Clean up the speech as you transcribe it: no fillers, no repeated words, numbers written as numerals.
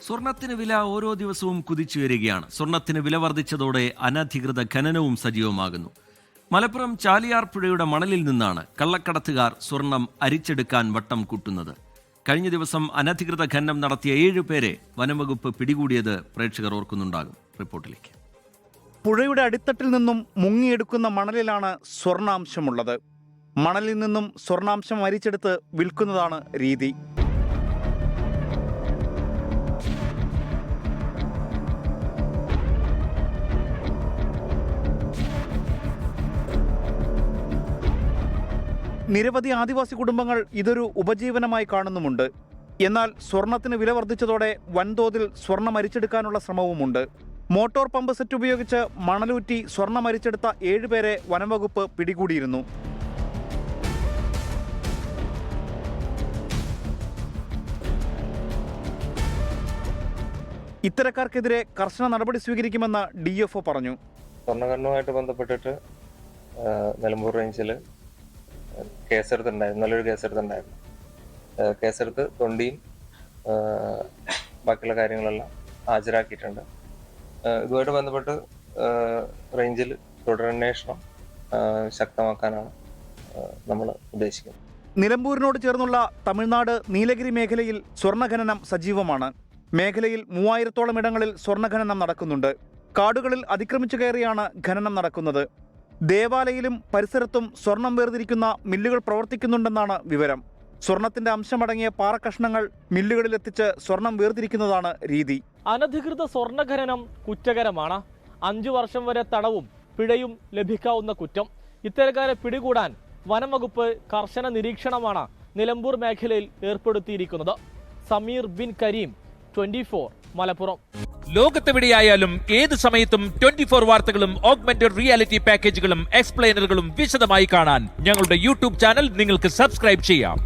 സ്വർണത്തിന് വില ഓരോ ദിവസവും കുതിച്ചുയരുകയാണ്. സ്വർണത്തിന് വില വർദ്ധിച്ചതോടെ അനധികൃത ഖനനവും സജീവമാകുന്നു. മലപ്പുറം ചാലിയാർ പുഴയുടെ മണലിൽ നിന്നാണ് കള്ളക്കടത്തുകാർ സ്വർണം അരിച്ചെടുക്കാൻ വട്ടം കൂട്ടുന്നത്. കഴിഞ്ഞ ദിവസം അനധികൃത ഖനനം നടത്തിയ 7 പേരെ വനംവകുപ്പ് പിടികൂടിയത് പ്രേക്ഷകർ ഓർക്കുന്നുണ്ടാകും. റിപ്പോർട്ടിലേക്ക്. പുഴയുടെ അടിത്തട്ടിൽ നിന്നും മുങ്ങിയെടുക്കുന്ന മണലിലാണ് സ്വർണ്ണാംശമുള്ളത്. മണലിൽ നിന്നും സ്വർണ്ണാംശം അരിച്ചെടുത്ത് വിൽക്കുന്നതാണ് രീതി. നിരവധി ആദിവാസി കുടുംബങ്ങൾ ഇതൊരു ഉപജീവനമായി കാണുന്നുമുണ്ട്. എന്നാൽ സ്വർണത്തിന് വില വർദ്ധിച്ചതോടെ വൻതോതിൽ സ്വർണം അരിച്ചെടുക്കാനുള്ള ശ്രമവുമുണ്ട്. മോട്ടോർ പമ്പ് സെറ്റ് ഉപയോഗിച്ച് മണലൂറ്റി സ്വർണം അരിച്ചെടുത്ത 7 പേരെ വനംവകുപ്പ് പിടികൂടിയിരുന്നു. ഇത്തരക്കാർക്കെതിരെ കർശന നടപടി സ്വീകരിക്കുമെന്ന് DFO പറഞ്ഞു. സ്വർണ്ണഖനനവുമായിട്ട് ബന്ധപ്പെട്ടിട്ട് നിലമ്പൂർ റേഞ്ചിൽ നല്ലൊരു കേസെടുത്തുണ്ടായിരുന്നു. കേസെടുത്ത് തൊണ്ടിയും ബാക്കിയുള്ള കാര്യങ്ങളെല്ലാം ഹാജരാക്കിയിട്ടുണ്ട്. ഇതുമായിട്ട് ബന്ധപ്പെട്ട് റേഞ്ചിൽ തുടരന്വേഷണം ശക്തമാക്കാനാണ് നമ്മൾ ഉദ്ദേശിക്കുന്നത്. നിലമ്പൂരിനോട് ചേർന്നുള്ള തമിഴ്നാട് നീലഗിരി മേഖലയിൽ സ്വർണ്ണഖനനം സജീവമാണ്. മേഖലയിൽ 3000-ഓളം ഇടങ്ങളിൽ സ്വർണ്ണഖനനം നടക്കുന്നുണ്ട്. കാടുകളിൽ അതിക്രമിച്ചു കയറിയാണ് ഖനനം നടക്കുന്നത്. ദേവാലയിലും പരിസരത്തും സ്വർണം വേർതിരിക്കുന്ന മില്ലുകൾ പ്രവർത്തിക്കുന്നുണ്ടെന്നാണ് വിവരം. സ്വർണത്തിന്റെ അംശമടങ്ങിയ പാറക്കഷ്ണങ്ങൾ മില്ലുകളിൽ എത്തിച്ച് സ്വർണം വേർതിരിക്കുന്നതാണ് രീതി. അനധികൃത സ്വർണ്ണഖനനം കുറ്റകരമാണ്. 5 വർഷം വരെ തടവും പിഴയും ലഭിക്കാവുന്ന കുറ്റം. ഇത്തരക്കാരെ പിടികൂടാൻ വനംവകുപ്പ് കർശന നിരീക്ഷണമാണ് നിലമ്പൂർ മേഖലയിൽ ഏർപ്പെടുത്തിയിരിക്കുന്നത്. സമീർ ബിൻ കരീം, 24 മലപ്പുറം. ലോകത്തെവിടെയായാലും ഏത് സമയത്തും 24 വാർത്തകളും ഓഗ്മെന്റഡ് റിയാലിറ്റി പാക്കേജുകളും എക്സ്പ്ലെയിനറുകളും വിശദമായി കാണാൻ ഞങ്ങളുടെ യൂട്യൂബ് ചാനൽ നിങ്ങൾക്ക് സബ്സ്ക്രൈബ് ചെയ്യാം.